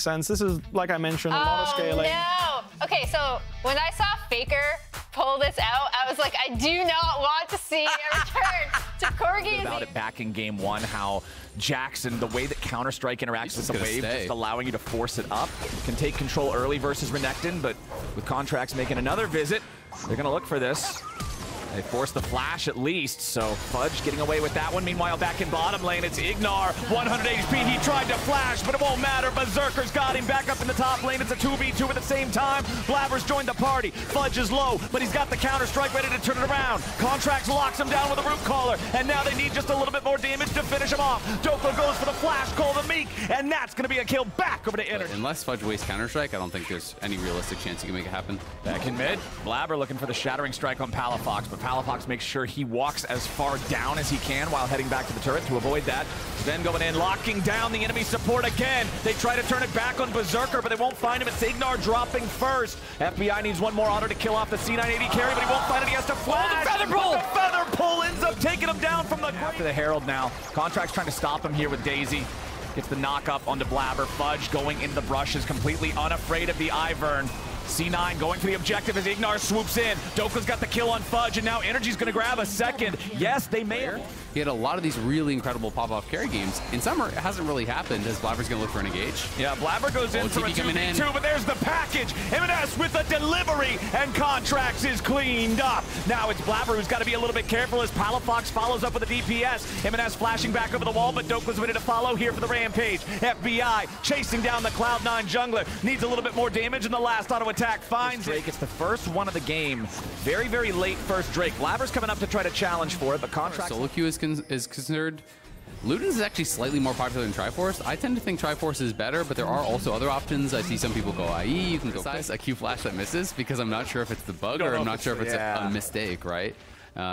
makes sense. This is, like I mentioned, a lot of scaling. No. Okay, so when I saw Faker pull this out, I was like, I do not want to see a return to Corgi. About it back in game one, how Jackson, the way that Counter-Strike interacts with the wave, just allowing you to force it up, can take control early versus Renekton, but with Contracts making another visit, they're going to look for this. They force the flash at least, so Fudge getting away with that one. Meanwhile, back in bottom lane, it's Ignar, 100 HP. He tried to flash, but it won't matter. Berserker's got him back up in the top lane. It's a 2v2 at the same time. Blabber's joined the party. Fudge is low, but he's got the Counter-Strike ready to turn it around. Contracts locks him down with a Root Caller, and now they need just a little bit more damage to finish him off. Doko goes for the flash, call the Meek, and that's going to be a kill back over to NRG. Unless Fudge wastes Counter-Strike, I don't think there's any realistic chance he can make it happen. Back in mid, Blabber looking for the Shattering Strike on Palafox, but Palafox makes sure he walks as far down as he can while heading back to the turret to avoid that. Then going in, locking down the enemy support again. They try to turn it back on Berserker, but they won't find him. It's Ignar dropping first. FBI needs one more auto to kill off the C9 AD carry, but he won't find it. He has to flash. The feather pull! The feather pull ends up taking him down from the after the Herald now. Contract's trying to stop him here with Daisy. Gets the knock up onto Blabber. Fudge going into the brush is completely unafraid of the Ivern. C9 going for the objective as Ignar swoops in. Doka's got the kill on Fudge, and now NRG's going to grab a second. Yes, they may have. He had a lot of these really incredible pop-off carry games. In summer, it hasn't really happened as Blabber's going to look for an engage. Yeah, Blabber goes in for a 2v2, but there's the package. M&S with a delivery, and Contracts is cleaned up. Now it's Blabber who's got to be a little bit careful as Palafox follows up with a DPS. M&S flashing back over the wall, but Doka's ready to follow here for the Rampage. FBI chasing down the Cloud9 jungler. Needs a little bit more damage, and the last auto attack finds Drake. It's the first one of the game. Very, very late first Drake. Blabber's coming up to try to challenge for it, but Contracts... Solo queue is concerned. Ludens is actually slightly more popular than Triforce. I tend to think Triforce is better, but there are also other options. I see some people go IE, you can go a Q flash that misses, because I'm not sure if it's the bug or I'm not sure if it's a mistake, right?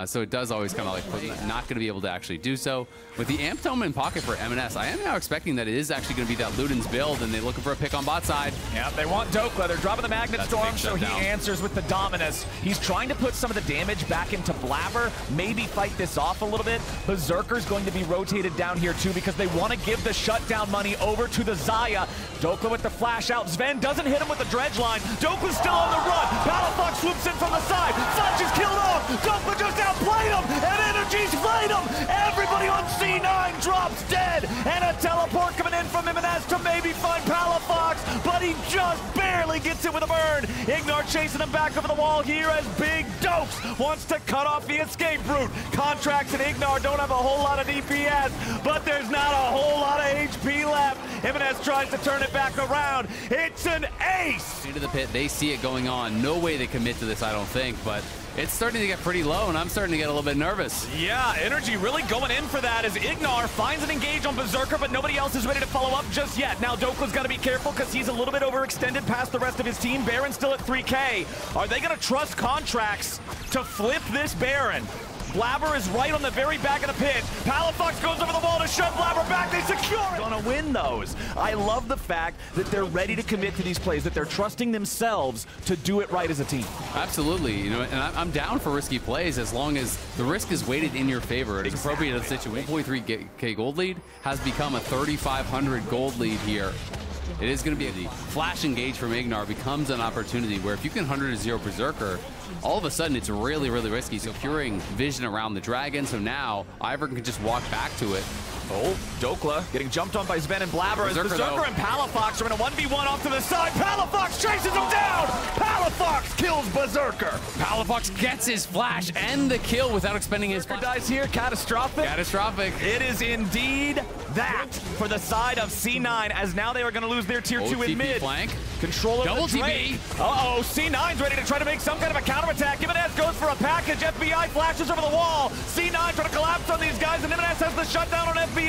So it does always kind of like not going to be able to actually do so. With the Amp Tome in pocket for M&S, I am now expecting that it is actually going to be that Ludens build, and they're looking for a pick on bot side. Yeah, they want Dokla. They're dropping the Magnet Storm, so he answers with the Dominus. He's trying to put some of the damage back into Blabber, maybe fight this off a little bit. Berserker's going to be rotated down here too because they want to give the shutdown money over to the Xayah. Dokla with the flash out. Sven doesn't hit him with the dredge line. Dokla's still on the run. Palafox swoops in from the side. Fudge is killed off. Dokla just outplayed him, and NRG's played him. Everybody on C9 drops dead, and a teleport coming in from M&S to maybe find Palafox, but he just barely gets it with a burn. Ignar chasing him back over the wall here as Big Dokes wants to cut off the escape route. Contracts and Ignar don't have a whole lot of DPS, but there's not a whole lot of HP left. M&S tries to turn it back around. It's an ace! Into the pit, they see it going on. No way they commit to this, I don't think, but it's starting to get pretty low, and I'm starting to get a little bit nervous. Yeah, NRG really going in for that as Ignar finds an engage on Berserker, but nobody else is ready to follow up just yet. Now Dokla's got to be careful because he's a little bit overextended past the rest of his team. Baron's still at 3K. Are they going to trust Contracts to flip this Baron? Blabber is right on the very back of the pit. Palafox goes over the wall to shove Blabber back. They secure it. Gonna win those. I love the fact that they're ready to commit to these plays, that they're trusting themselves to do it right as a team. Absolutely, you know, and I'm down for risky plays as long as the risk is weighted in your favor. It's appropriate to the situation. 1.3K gold lead has become a 3,500 gold lead here. It is going to be a flash engage from Ignar becomes an opportunity where if you can 100-0 Berserker, all of a sudden it's really, really risky. Securing vision around the dragon, so now Ivern can just walk back to it. Oh, Dokla getting jumped on by Sven and Blabber as Berserker and Palafox are in a 1v1 off to the side. Palafox chases him down! Palafox kills Berserker! Palafox gets his flash and the kill without expending his flash. Dies here, catastrophic. Catastrophic. It is indeed that for the side of C9 as now they are going to lose their tier 2 in mid. Flank. Control double of the TP. Uh-oh, C9's ready to try to make some kind of a counterattack. M&S goes for a package. FBI flashes over the wall. C9 trying to collapse on these guys, and M&S has the shutdown on FBI.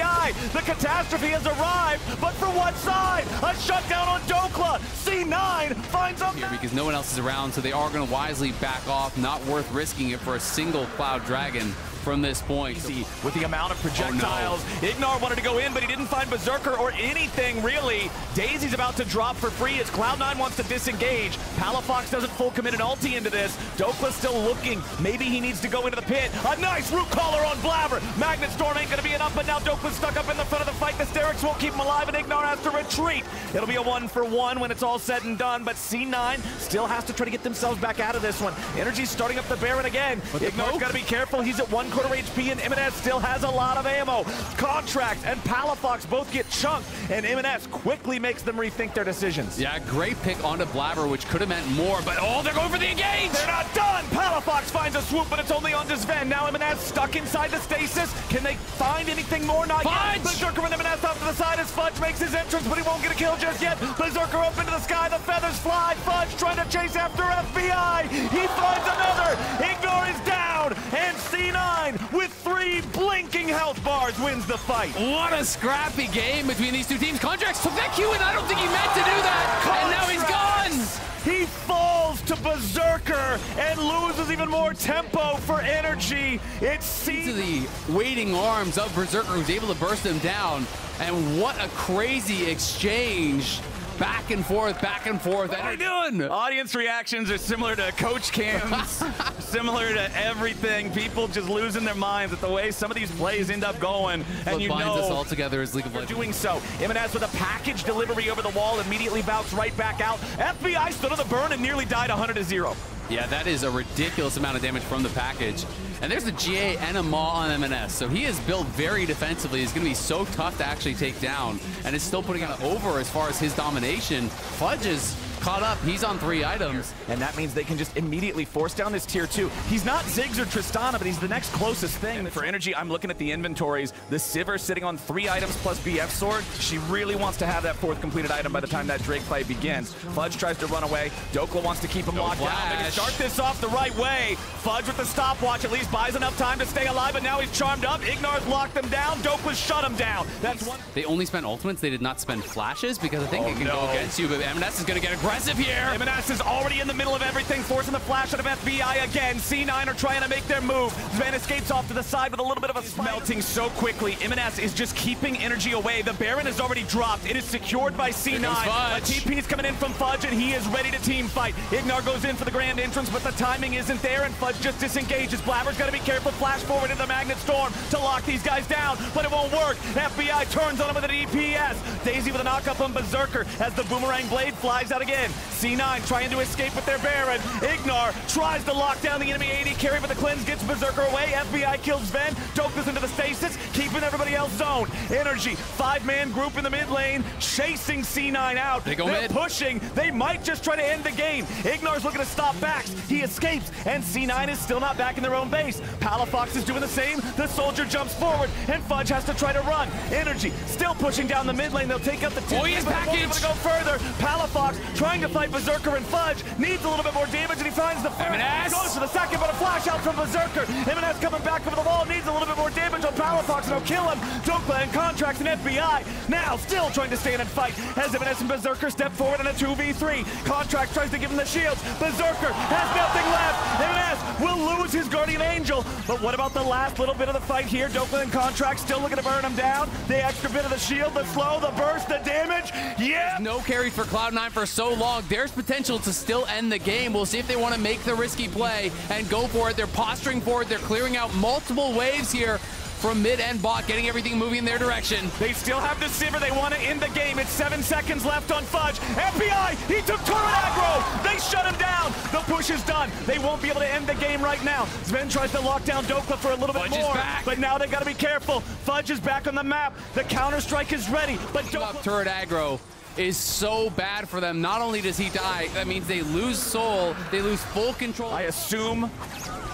The catastrophe has arrived, but for what side? A shutdown on Dokla. C9 finds up here because no one else is around, so they are going to wisely back off. Not worth risking it for a single Cloud Dragon from this point. with the amount of projectiles. Oh, no. Ignar wanted to go in, but he didn't find Berserker or anything, really. Daisy's about to drop for free as Cloud9 wants to disengage. Palafox doesn't full commit an ulti into this. Dokla's still looking. Maybe he needs to go into the pit. A nice root caller on Blabber. Magnet Storm ain't going to be enough, but now Dokla's stuck up in the front of the fight. The Sterix won't keep him alive, and Ignar has to retreat. It'll be a 1-for-1 when it's all said and done, but C9 still has to try to get themselves back out of this one. NRG's starting up the Baron again. Ignar's got to be careful. He's at 1/4 HP, and M&S still has a lot of ammo. Contract and Palafox both get chunked, and M&S quickly makes them rethink their decisions. Yeah, great pick onto Blabber, which could have meant more, but oh, they're going for the engage! They're not done! Palafox finds a swoop, but it's only on Sven. Now M&S stuck inside the stasis. Can they find anything more? Not yet. Berserker with M&S off to the side as Fudge makes his entrance, but he won't get a kill just yet. Berserker up into the sky, the feathers fly. Fudge trying to chase after FBI. He finds another. Ignar is down, and C9 with 3 blinking health bars wins the fight. What a scrappy game between these two teams. Contracts took that Q, and I don't think he meant to do that. And now he's gone. He falls to Berserker and loses even more tempo for NRG. It's to the waiting arms of Berserker, who's able to burst him down. And what a crazy exchange. Back and forth, back and forth. What are you doing? Audience reactions are similar to coach cams, similar to everything. People just losing their minds at the way some of these plays end up going. And what you binds know us all together is League of Legends. Doing so. M&S with a package delivery over the wall, immediately bounced right back out. FBI stood on the burn and nearly died 100-0. Yeah, that is a ridiculous amount of damage from the package. And there's a GA and a Maw on M&S, so he is built very defensively. He's going to be so tough to actually take down, and is still putting it over as far as his domination. Fudge is caught up. He's on 3 items. And that means they can just immediately force down this tier 2. He's not Ziggs or Tristana, but he's the next closest thing. And for NRG, I'm looking at the inventories. The Sivir sitting on 3 items plus BF Sword. She really wants to have that 4th completed item by the time that Drake fight begins. Fudge tries to run away. Dokla wants to keep him locked down. They can start this off the right way. Fudge with the stopwatch at least buys enough time to stay alive, but now he's charmed up. Ignar's locked them down. Dokla's shut him down. That's one. They only spent ultimates. They did not spend flashes because I think it can go against you, but M&S is going to get aggressive here. M&S is already in the middle of everything, forcing the flash out of FBI again. C9 are trying to make their move. Sven escapes off to the side with a little bit of a melting so quickly. M&S is just keeping energy away. The Baron has already dropped. It is secured by C9. A TP is coming in from Fudge, and he is ready to team fight. Ignar goes in for the grand entrance, but the timing isn't there, and Fudge just disengages. Blabber's got to be careful. Flash forward into the Magnet Storm to lock these guys down, but it won't work. FBI turns on him with an EPS. Daisy with a knock-up on Berserker as the Boomerang Blade flies out again. C9 trying to escape with their Baron. Ignar tries to lock down the enemy AD carry, but the cleanse gets Berserker away. FBI kills Sven. Dokla's into the stasis, keeping everybody else zoned. NRG, 5-man group in the mid lane, chasing C9 out. They're pushing. They might just try to end the game. Ignar's looking to stop backs. He escapes, and C9 is still not back in their own base. Palafox is doing the same. The soldier jumps forward, and Fudge has to try to run. NRG still pushing down the mid lane. They'll take up the tip. He is packaged. To go further. Palafox trying to fight Berserker, and Fudge needs a little bit more damage, and he finds the first. M&S goes for the second, but a flash out from Berserker. M&S coming back over the wall, needs a little bit more damage on Palafox, and he'll kill him. Dokla and Contracts and FBI now still trying to stand and fight as M&S and Berserker step forward in a 2v3. Contract tries to give him the shields. Berserker has nothing left. M&S will lose his Guardian Angel, but what about the last little bit of the fight here? Dokla and Contract still looking to burn him down. The extra bit of the shield, the slow, the burst, the damage. Yeah! No carries for Cloud9 for so long. There's potential to still end the game. We'll see if they want to make the risky play and go for it. They're posturing forward. They're clearing out multiple waves here from mid and bot, getting everything moving in their direction. They still have the Sivir. They want to end the game. It's 7 seconds left on Fudge. FBI, he took turret aggro. They shut him down. The push is done. They won't be able to end the game right now. Sven tries to lock down Dokla for a little bit more, but now they got to be careful. Fudge is back on the map. The counter-strike is ready, but Dokla... turret aggro is so bad for them. Not only does he die, that means they lose soul, they lose full control. I assume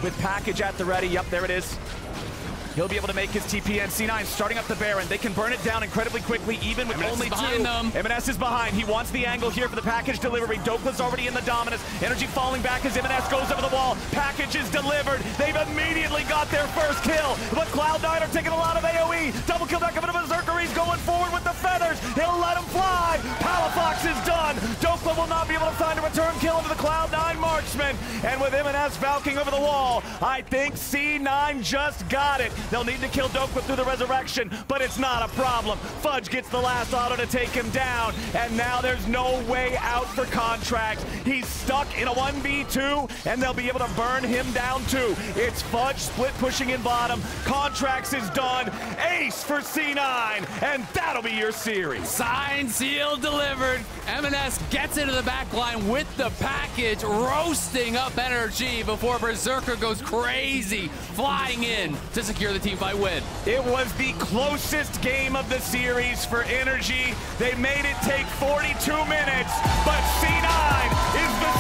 with package at the ready. Yep, there it is. He'll be able to make his TP, and C9 starting up the Baron. They can burn it down incredibly quickly, even with only 2. M&S is behind. He wants the angle here for the package delivery. Dokla's already in the dominance. Energy falling back as M&S goes over the wall. Package is delivered. They've immediately got their first kill, but Cloud9 are taking a lot of AoE. Double kill back up into Berserker. He's going forward with the feathers. He'll let him fly. Palafox is done. Dokla will not be able to find a return kill into the Cloud9 marksman. reinforcement. And with M&S valking over the wall, I think C9 just got it. They'll need to kill Dokwa through the resurrection, but it's not a problem. Fudge gets the last auto to take him down, and now there's no way out for Contract. He's stuck in a 1v2, and they'll be able to burn him down too. It's Fudge split pushing in bottom. Contracts is done. Ace for C9, and that'll be your series. Signed, sealed, delivered. M&S gets into the back line with the package, roasting up NRG before Berserker goes crazy, flying in to secure the team fight win. It was the closest game of the series for NRG. They made it take 42 minutes, but C9 is the